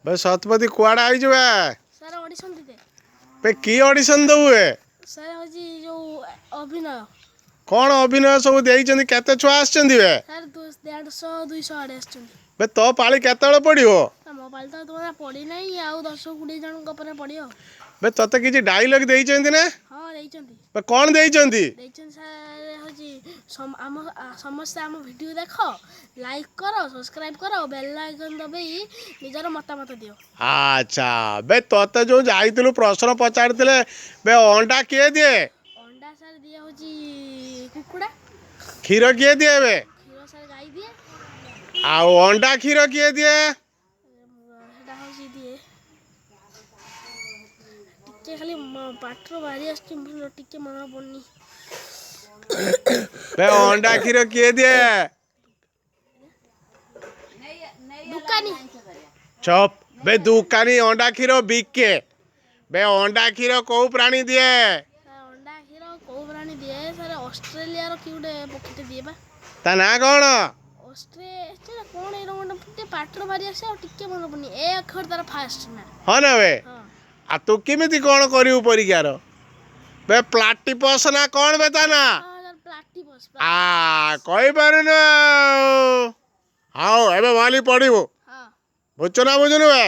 बे शतपथ कुआड़ा आई जुए sir audition दे बे की audition दउए sir होजी जो अभिनय कौन अभिनय सब देइचंदी केते छुआ आछंदी बे सर 150 200 आड़े आछंदी बे तो पाली केतेले पड़ियो मो पाली तो तुम्हारा पड़ी नहीं आउ 10 20 जन पर पड़ियो बे तते किछि डायलॉग देइचंदी ने हां देइचंदी बे कौन देइचंदी देइचंदी सर होजी समस्त आम वीडियो देखो लाइक करो सब्सक्राइब करो बेल आइकन दबाई निजर मतामत दियो। अच्छा बे तते जो जाइतिलु प्रश्न पचारतिले बे अंडा के दिए अंडा सर दिया होजी कुकुड़ा क्षीर के दिए बे क्षीर सर गाई दिए आ अंडा क्षीर के दिए सेटा होजी दिए टिके खाली पाटर बारी आछी टिके मन पड़नी बे अंडा क्षीर के दिए दुकानी चुप बे दुकानी अंडा क्षीर बिके बे अंडा क्षीर को प्राणी दिए सर अंडा क्षीर को प्राणी दिए सर ऑस्ट्रेलिया रो कि उडे पक्षी दिए बा ता ना कौन ऑस्ट्रेलिया कोन ए रंग टिके पाटर बारी आछे और टिके मन पड़नी ए अक्षर तार फास्ट ना हाँ ना बे हां आ तू किमिति कौन करिउ परीक्षार बे प्लाटिपस ना कौन बे ता ना सर प्लाटिपस आ कहि पारुन हाउ एबे वाली पड़िबो हां बुझछ ना बुझनु बे।